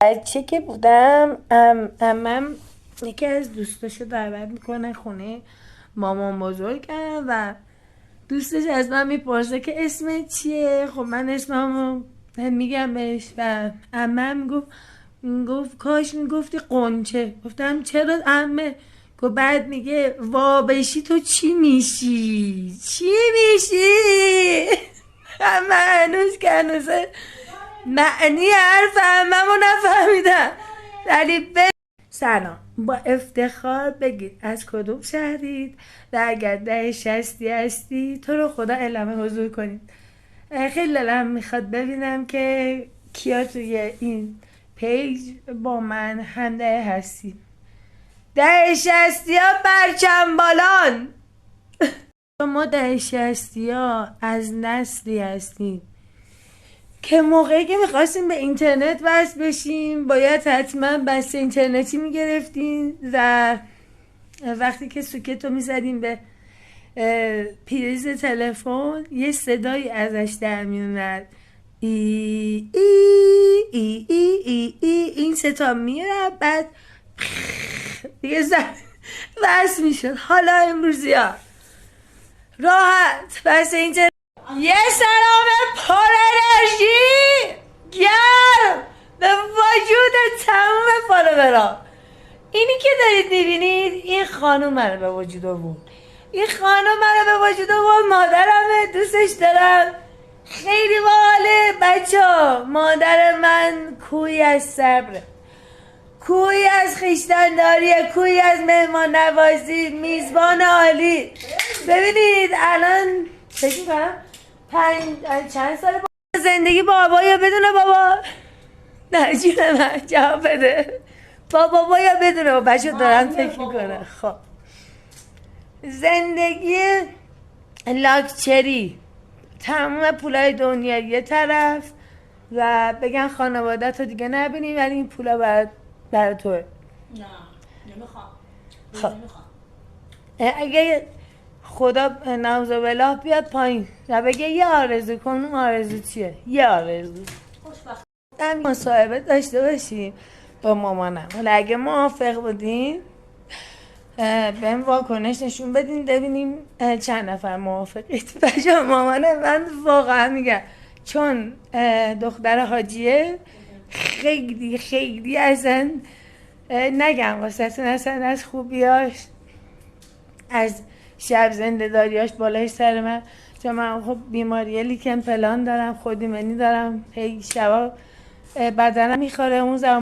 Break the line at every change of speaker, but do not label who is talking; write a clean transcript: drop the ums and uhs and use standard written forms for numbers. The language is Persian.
بچه که بودم امم یکی از دوستاشو دعوت میکنه خونه مامان بزرگم و دوستش از من میپرسه که اسمت چیه. خب من اسممو میگم بهش و عمم گفت کاش میگفتی قنچه. گفتم چرا عمه؟ گفت بعد میگه وا بشی تو چی میشی؟ چی میشی؟ همه هنوز که هنوزه معنی حرف عممو نفهمیدم. ولی سلام، با افتخار بگید از کدوم شهرید و اگر 10-60 هستی تو رو خدا اعلام حضور کنید. خیلی دلم میخواد ببینم که کیا توی این پیج با من همده هستی. 10-60 ها برچم بالان. شما 10-60 ها از نسلی هستید که موقعی که میخواستیم به اینترنت وصل بشیم باید حتما بسته اینترنتی میگرفتیم و وقتی که سوکت رو میزدیم به پریز تلفن یه صدایی ازش در میومد، ای ای ای ای ای ای، این ستا میرد بعد دیگه وصل میشد. حالا امروزی ها راحت بس اینترنت یه سلام پر انرژی گرم به وجود تموم فالوورا. اینی که دارید میبینید این خانوم منو به وجود آورد. این خانوم منو به وجود آورد. مادرمه، دوستش دارم، خیلی باحاله بچه ها. مادر من کوی از صبره، کوی از خویشتنداریه، کوی از مهمان نوازی، میزبان عالی. ببینید الان فکر میکنم چند سال زندگی بابا یا بدونه بابا؟ نه جون من جواب بده. بابا یا بدونه بچه دارم فکر میکنه. خب زندگی لاکچری، تمام پولای دنیا یه طرف و بگن خانواده تو دیگه نبینی ولی این پولا برای توه.
نه نمیخوام.
خب اگه خدا نعوذ بالله بیاد پایین و بگه یه آرزو کن، اون آرزو چیه؟ یه آرزو
خوشبخت
مصاحبه داشته باشیم با مامانم. حالا اگه موافق بودین بهم واکنش نشون بدین ببینیم چند نفر موافقید. بچه مامانه من واقعا میگم چون دختر حاجیه خیلی خیلی ازن نگم واسه اصلا از خوبیاش، از شب زنده داریاش بالای سر من. چون من خب بیماری لیکن پلان دارم، خودیمنی دارم، هی شبا بدنم میخوره. اون زمان